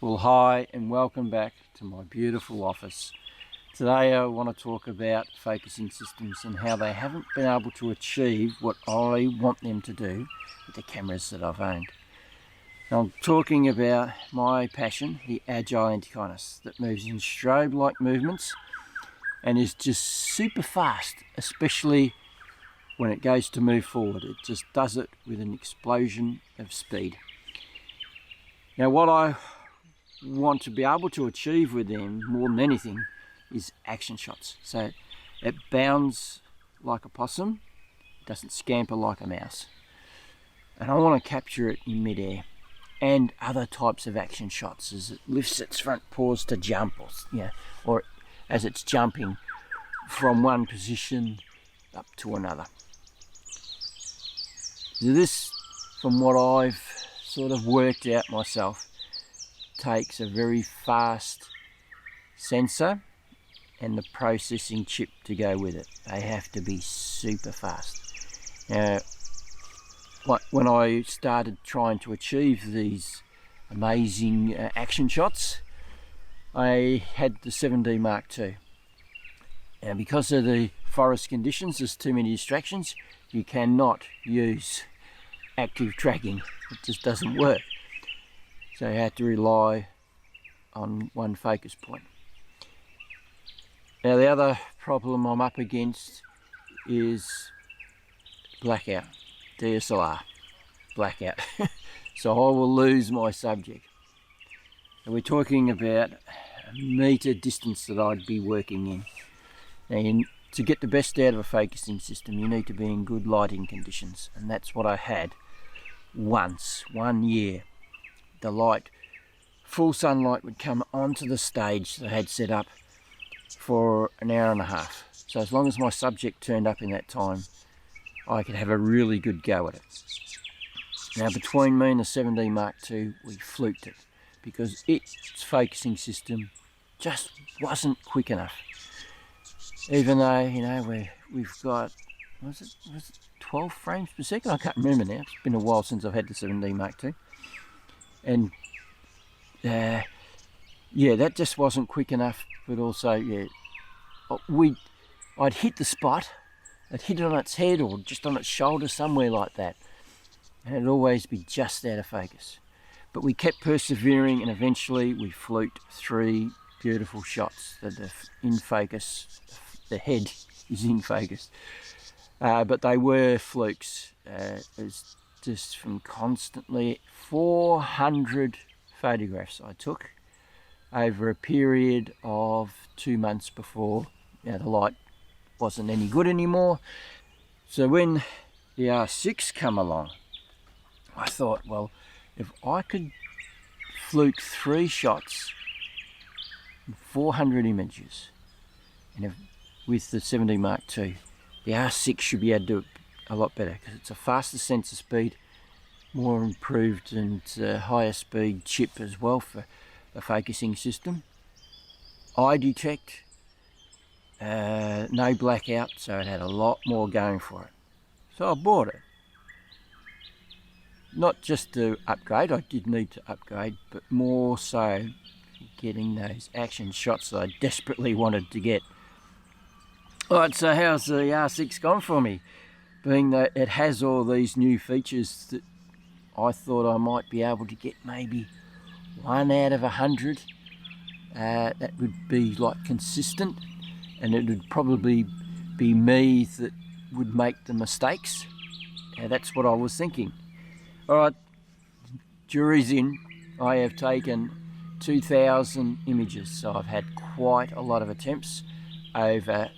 Well, hi and welcome back to my beautiful office. Today I want to talk about focusing systems and how they haven't been able to achieve what I want them to do with the cameras that I've owned. Now, I'm talking about my passion, the Agile Antechinus, that moves in strobe-like movements and is just super fast, especially when it goes to move forward. It just does it with an explosion of speed. Now, what I want to be able to achieve with them more than anything is action shots. So it bounds like a possum, it doesn't scamper like a mouse. And I want to capture it in midair, and other types of action shots as it lifts its front paws to jump, or as it's jumping from one position up to another. This, from what I've sort of worked out myself, takes a very fast sensor and the processing chip to go with it. They have to be super fast. Now, when I started trying to achieve these amazing action shots, I had the 7D Mark II. And because of the forest conditions, there's too many distractions, you cannot use active tracking. It just doesn't work. So you have to rely on one focus point. Now, the other problem I'm up against is blackout, DSLR, blackout. So I will lose my subject. And we're talking about a metre distance that I'd be working in. Now, to get the best out of a focusing system, you need to be in good lighting conditions, and that's what I had once, 1 year. The light, full sunlight, would come onto the stage that I had set up for an hour and a half. So as long as my subject turned up in that time, I could have a really good go at it. Now, between me and the 7D Mark II, we fluked it because its focusing system just wasn't quick enough. Even though, we've got, was it 12 frames per second? I can't remember now. It's been a while since I've had the 7D Mark II. And that just wasn't quick enough. But also, I'd hit the spot, I'd hit it on its head or just on its shoulder, somewhere like that, and it'd always be just out of focus. But we kept persevering, and eventually we fluked 3 beautiful shots that are in focus. The head is in focus, but they were flukes. It was just from constantly 400 photographs I took over a period of 2 months before the light wasn't any good anymore. So when the R6 come along, I thought, well, if I could fluke 3 shots, 400 images, and with the 7D Mark II, the R6 should be able to do it a lot better because it's a faster sensor speed, more improved and higher speed chip as well for the focusing system. Eye detect, no blackout, so it had a lot more going for it. So I bought it. Not just to upgrade, I did need to upgrade, but more so getting those action shots that I desperately wanted to get. Alright, so how's the R6 gone for me? Being that it has all these new features that I thought I might be able to get maybe 1 out of 100. That would be like consistent, and it would probably be me that would make the mistakes. That's what I was thinking. Alright, jury's in. I have taken 2,000 images, so I've had quite a lot of attempts over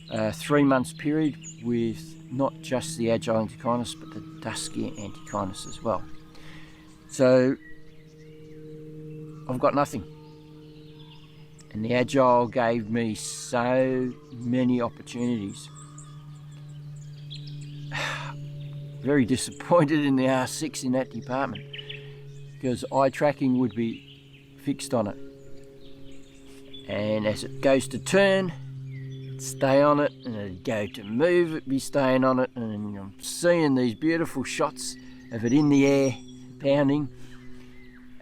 a 3 months period with not just the Agile Antechinus but the dusky Antechinus as well. So I've got nothing, and the Agile gave me so many opportunities. Very disappointed in the R6 in that department, because eye tracking would be fixed on it, and as it goes to turn, stay on it, and it'd go to move, it'd be staying on it, and I'm seeing these beautiful shots of it in the air pounding,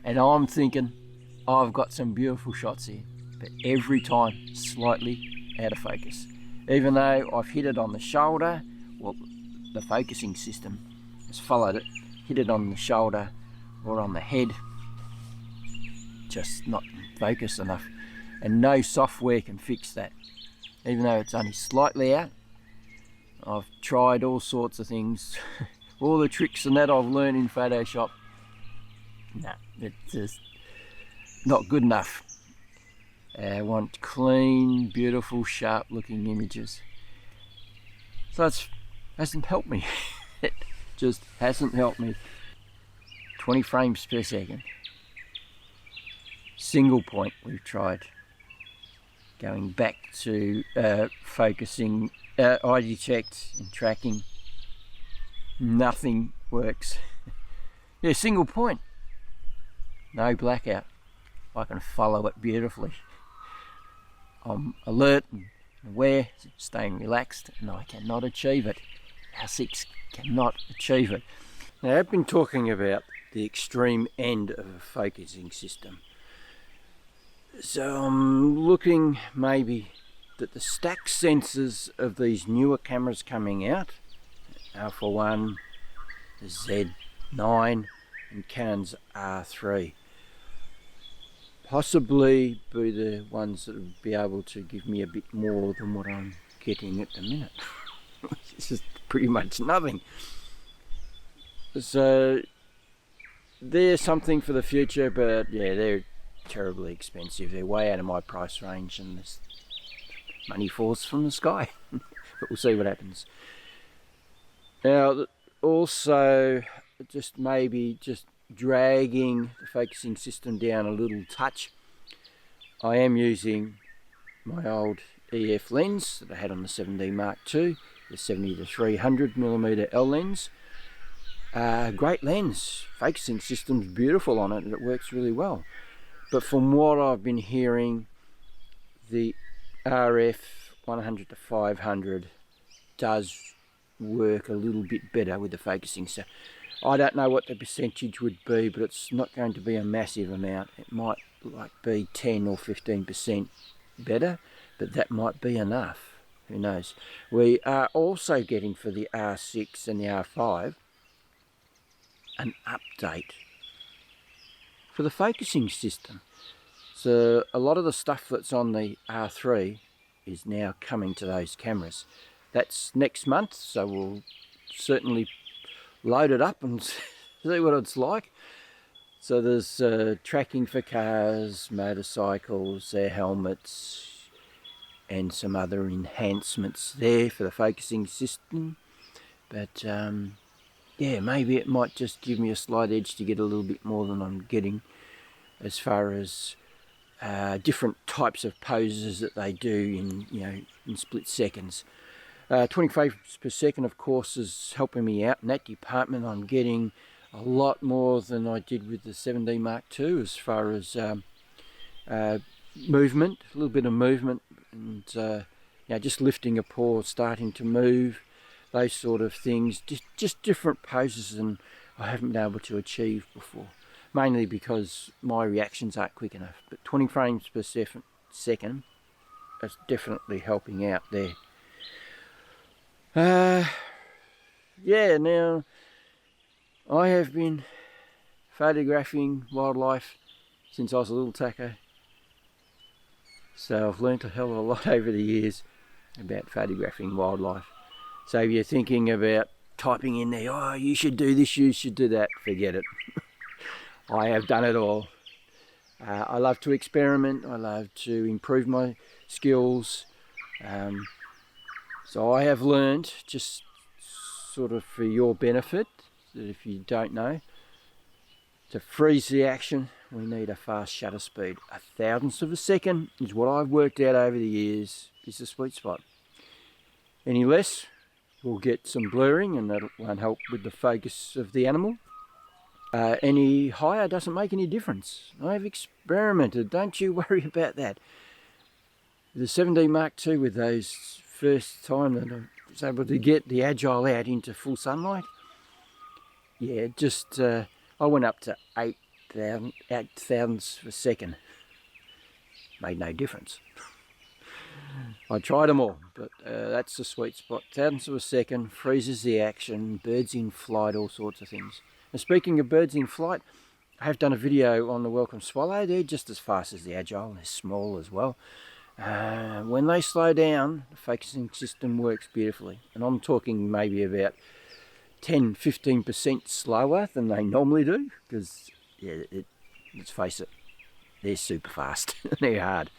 and I'm thinking I've got some beautiful shots here, but every time slightly out of focus. Even though I've hit it on the shoulder, well, the focusing system has followed it, hit it on the shoulder or on the head, just not in focus enough. And no software can fix that. Even though it's only slightly out, I've tried all sorts of things, all the tricks and that I've learned in Photoshop. No, it's just not good enough. I want clean, beautiful, sharp looking images. So it hasn't helped me. It just hasn't helped me. 20 frames per second. Single point we've tried. Going back to focusing, eye detect and tracking. Nothing works. Yeah, single point. No blackout. I can follow it beautifully. I'm alert and aware, staying relaxed, and I cannot achieve it. R6 cannot achieve it. Now, I've been talking about the extreme end of a focusing system. So I'm looking maybe that the stack sensors of these newer cameras coming out, Alpha 1, the Z9 and Canon's R3, possibly be the ones that would be able to give me a bit more than what I'm getting at the minute. It's just pretty much nothing. So they're something for the future, but yeah, they're terribly expensive. They're way out of my price range, and this money falls from the sky. But we'll see what happens. Now, also, just dragging the focusing system down a little touch. I am using my old EF lens that I had on the 7D Mark II, the 70-300mm L lens. Great lens, focusing system's beautiful on it and it works really well. But from what I've been hearing, the RF 100-500 does work a little bit better with the focusing. So I don't know what the percentage would be, but it's not going to be a massive amount. It might be 10 or 15% better, but that might be enough. Who knows? We are also getting for the R6 and the R5 an update for the focusing system. So a lot of the stuff that's on the R3 is now coming to those cameras. That's next month, so we'll certainly load it up and see what it's like. So there's tracking for cars, motorcycles, their helmets, and some other enhancements there for the focusing system. But yeah, maybe it might just give me a slight edge to get a little bit more than I'm getting as far as different types of poses that they do in split seconds. 20 frames per second, of course, is helping me out in that department. I'm getting a lot more than I did with the 7D Mark II as far as movement, a little bit of movement, and just lifting a paw, starting to move, those sort of things. Just different poses than I haven't been able to achieve before. Mainly because my reactions aren't quick enough. But 20 frames per second is definitely helping out there. Yeah, now I have been photographing wildlife since I was a little taco. So I've learnt a hell of a lot over the years about photographing wildlife. So if you're thinking about typing in there, oh, you should do this, you should do that, forget it. I have done it all. I love to experiment, I love to improve my skills. So I have learned, just sort of for your benefit, that if you don't know, to freeze the action, we need a fast shutter speed. 1/1000th of a second is what I've worked out over the years is the sweet spot. Any less, we'll get some blurring and that won't help with the focus of the animal. Any higher doesn't make any difference. I've experimented, don't you worry about that. The 7D Mark II, with those first time that I was able to get the Agile out into full sunlight, yeah, just I went up to 8 thousandths of a second. Made no difference. I tried them all, but that's the sweet spot. Thousandths of a second, freezes the action, birds in flight, all sorts of things. And speaking of birds in flight, I have done a video on the Welcome Swallow. They're just as fast as the Agile, they're small as well. When they slow down, the focusing system works beautifully. And I'm talking maybe about 10-15% slower than they normally do, because yeah, let's face it, they're super fast. They're hard.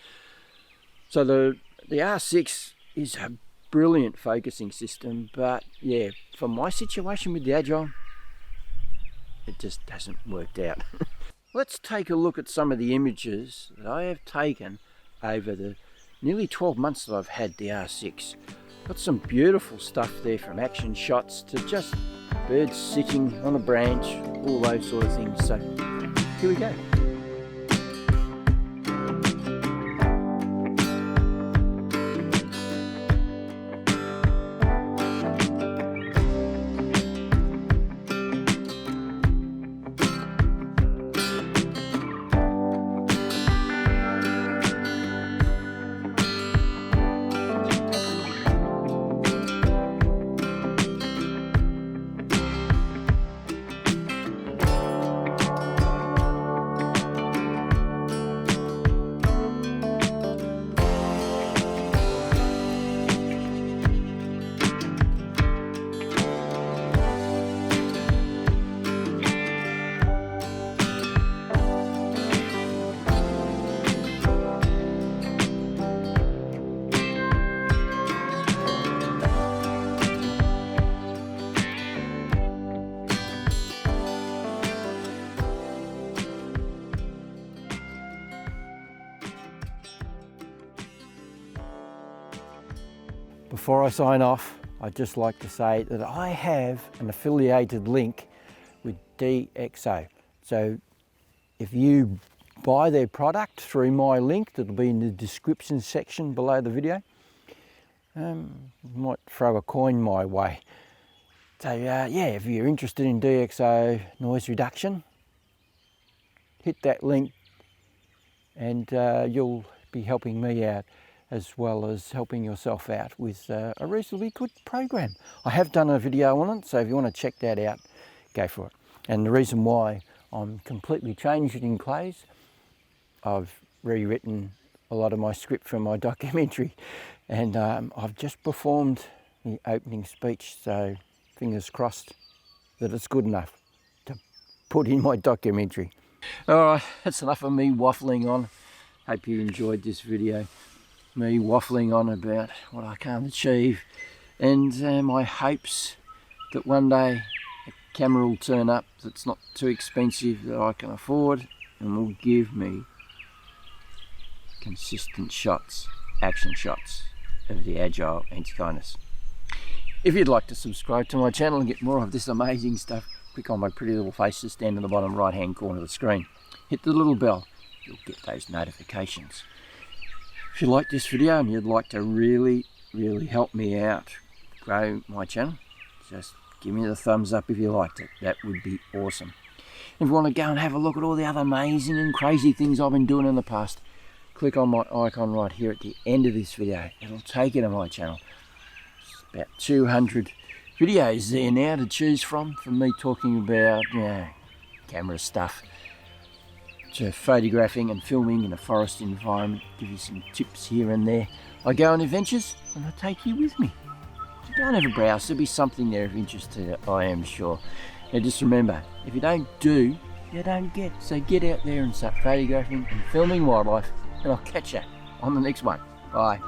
So the R6 is a brilliant focusing system, but yeah, for my situation with the Agile, it just hasn't worked out. Let's take a look at some of the images that I have taken over the nearly 12 months that I've had the R6. Got some beautiful stuff there, from action shots to just birds sitting on a branch, all those sort of things. So here we go. Before I sign off, I'd just like to say that I have an affiliated link with DxO. So if you buy their product through my link, that'll be in the description section below the video, might throw a coin my way. So yeah, if you're interested in DxO noise reduction, hit that link and you'll be helping me out, as well as helping yourself out with a reasonably good program. I have done a video on it, so if you want to check that out, go for it. And the reason why I'm completely changed in clays, I've rewritten a lot of my script from my documentary, and I've just performed the opening speech, so fingers crossed that it's good enough to put in my documentary. Alright, that's enough of me waffling on. Hope you enjoyed this video. Me waffling on about what I can't achieve, and my hopes that one day a camera will turn up that's not too expensive, that I can afford, and will give me consistent shots, action shots of the Agile Antechinus. If you'd like to subscribe to my channel and get more of this amazing stuff, click on my pretty little faces stand in the bottom right hand corner of the screen. Hit the little bell, you'll get those notifications. If you like this video and you'd like to really help me out, grow my channel, just give me the thumbs up if you liked it. That would be awesome. If you want to go and have a look at all the other amazing and crazy things I've been doing in the past, click on my icon right here at the end of this video. It'll take you to my channel. It's about 200 videos there now to choose from me talking about camera stuff, to photographing and filming in a forest environment, give you some tips here and there. I go on adventures and I take you with me. So go and have a browse, there'll be something there of interest to you, I am sure. Now just remember, if you don't do, you don't get. So get out there and start photographing and filming wildlife, and I'll catch you on the next one. Bye.